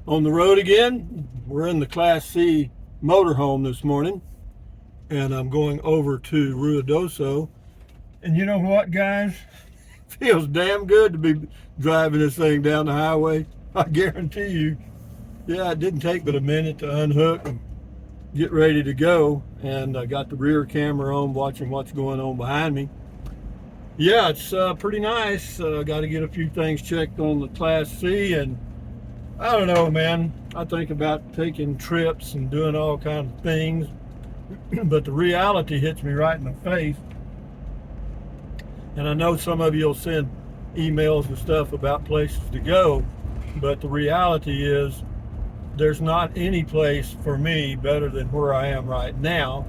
On the road again. We're in the Class C motorhome this morning, and I'm going over to Ruidoso. And you know what, guys? Feels damn good to be driving this thing down the highway. I guarantee you. Yeah, it didn't take but a minute to unhook and get ready to go. And I got the rear camera on, watching what's going on behind me. Yeah, it's pretty nice. Got to get a few things checked on the Class C, and I don't know, man. I think about taking trips and doing all kinds of things, but the reality hits me right in the face. And I know some of you will send emails and stuff about places to go, but the reality is there's not any place for me better than where I am right now.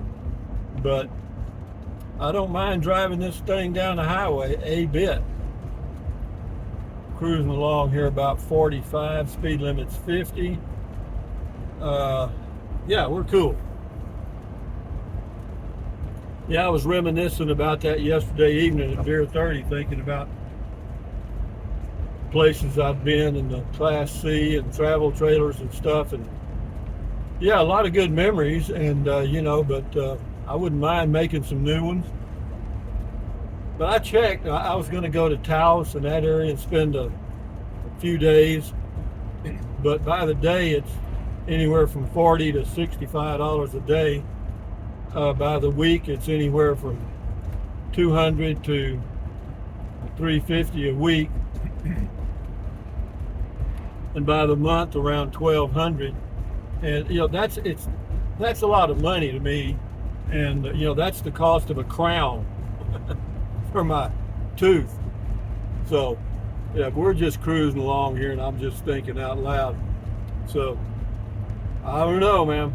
But I don't mind driving this thing down the highway a bit. Cruising along here about 45, speed limit's 50. Yeah, we're cool. Yeah, I was reminiscing about that yesterday evening at Beer 30, thinking about places I've been in the Class C and travel trailers and stuff. And yeah, a lot of good memories. And, but I wouldn't mind making some new ones. But I checked. I was going to go to Taos and that area and spend a few days. But by the day, it's anywhere from $40 to $65 a day. By the week, it's anywhere from $200 to $350 a week, and by the month, around $1,200. And that's a lot of money to me, and that's the cost of a crown for my tooth. So, yeah, we're just cruising along here, and I'm just thinking out loud. So, I don't know, man.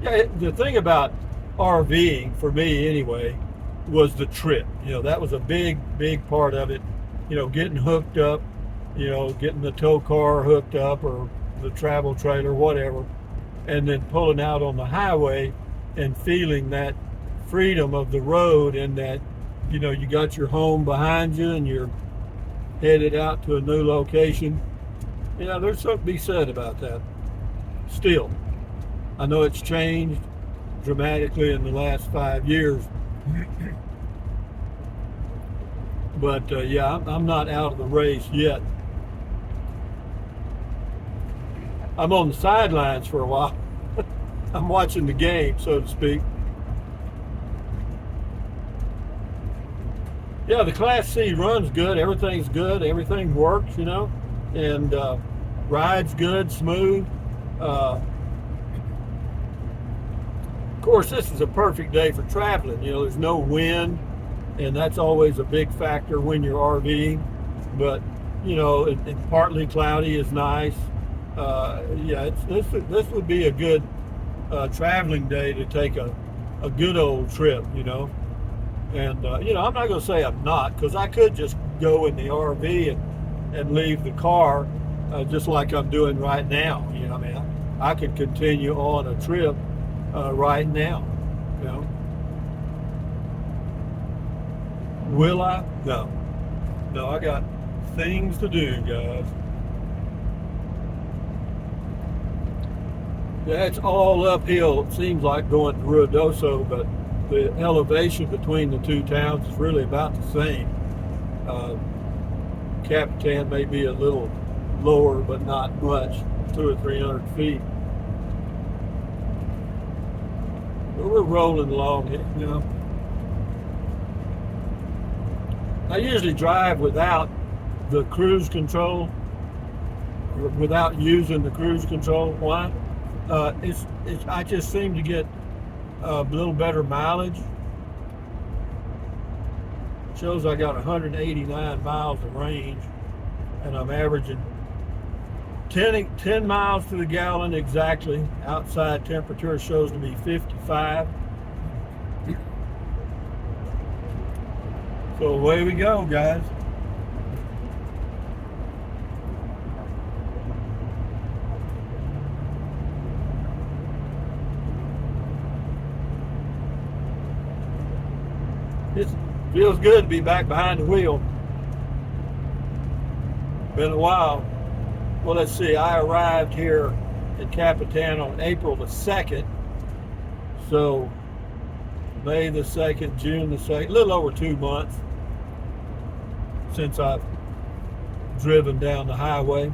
Yeah, the thing about RVing, for me anyway, was the trip. That was a big, big part of it. Getting hooked up, getting the tow car hooked up or the travel trailer, whatever, and then pulling out on the highway and feeling that freedom of the road, and that, you got your home behind you and you're headed out to a new location. There's something to be said about that. Still, I know it's changed dramatically in the last 5 years, but yeah, I'm not out of the race yet. I'm on the sidelines for a while. I'm watching the game, so to speak. Yeah, the Class C runs good. Everything's good. Everything works, and rides good, smooth. Of course, this is a perfect day for traveling. There's no wind, and that's always a big factor when you're RVing. But it's partly cloudy is nice. Yeah, this would be a good traveling day to take a good old trip. And I'm not going to say I'm not, because I could just go in the RV and leave the car, just like I'm doing right now. I mean, I could continue on a trip right now. Will I? No. I got things to do, guys. Yeah, it's all uphill. It seems like going to Ruidoso, but the elevation between the two towns is really about the same. Capitan may be a little lower, but not much, 200 or 300 feet. But we're rolling along here, I usually drive without the cruise control, or without using the cruise control. Why? I just seem to get a little better mileage. It shows I got 189 miles of range, and I'm averaging 10 miles to the gallon exactly. Outside temperature shows to be 55. So away we go, guys. It feels good to be back behind the wheel. Been a while. Well, let's see. I arrived here in Capitan on April the 2nd. So May the 2nd, June the 2nd, a little over 2 months since I've driven down the highway.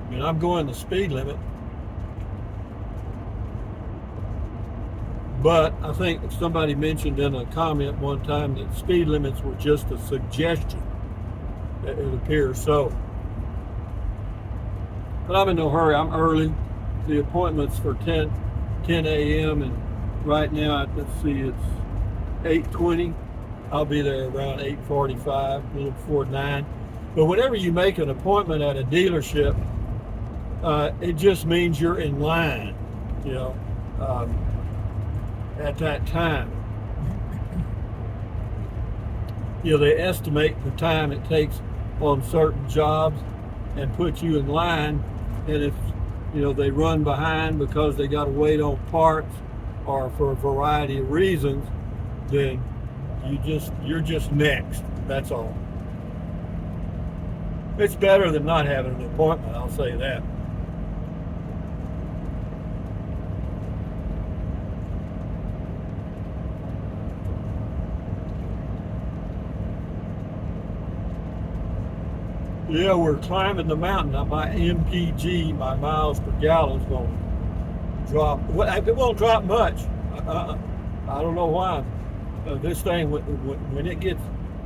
I mean, I'm going the speed limit. But I think somebody mentioned in a comment one time that speed limits were just a suggestion. It appears so. But I'm in no hurry. I'm early. The appointment's for 10 a.m. and right now, let's see, it's 8:20. I'll be there around 8:45, a little before 9. But whenever you make an appointment at a dealership, it just means you're in line, you know, at that time. You know, they estimate the time it takes on certain jobs and put you in line. And if, you know, they run behind because they got to wait on parts or for a variety of reasons, then you're just next. That's all. It's better than not having an appointment, I'll say that. Yeah, we're climbing the mountain. Now my MPG, my miles per gallon, is going to drop. It won't drop much. I don't know why. This thing, when it gets,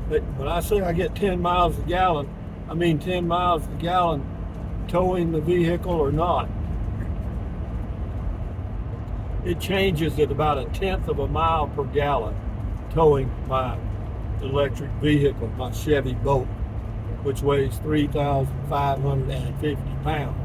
when I say I get 10 miles a gallon, I mean 10 miles a gallon towing the vehicle or not. It changes at about 1/10 of a mile per gallon towing my electric vehicle, my Chevy Bolt, which weighs 3,550 pounds.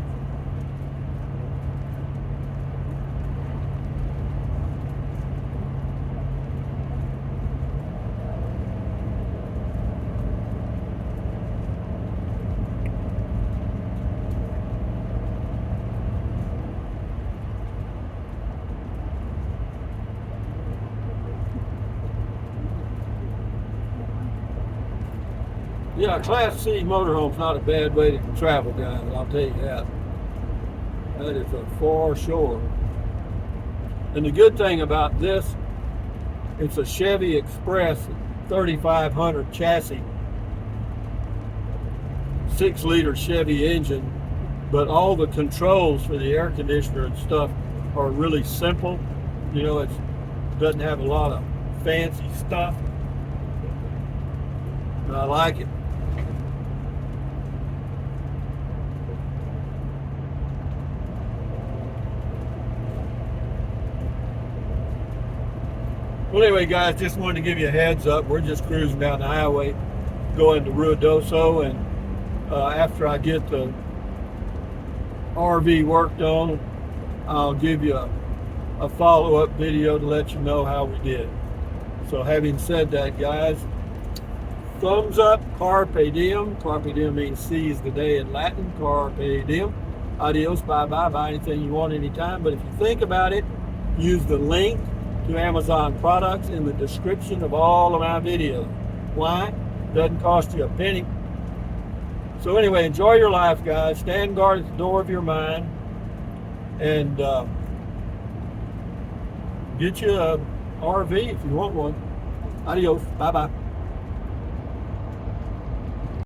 Yeah, Class C motorhome's not a bad way to travel, guys, I'll tell you that. That is for sure. And the good thing about this, it's a Chevy Express 3500 chassis, 6-liter Chevy engine, but all the controls for the air conditioner and stuff are really simple. You know, it doesn't have a lot of fancy stuff. And I like it. Well, anyway, guys, just wanted to give you a heads up. We're just cruising down the highway going to Ruidoso, and after I get the RV worked on, I'll give you a follow-up video to let you know how we did. So having said that, guys, thumbs up, carpe diem. Carpe diem means seize the day in Latin. Carpe diem. Adios, bye-bye, buy anything you want anytime. But if you think about it, use the link to Amazon products in the description of all of my videos. Why? Doesn't cost you a penny. So anyway, enjoy your life, guys. Stand guard at the door of your mind, and get you a RV if you want one. Adios. Bye-bye.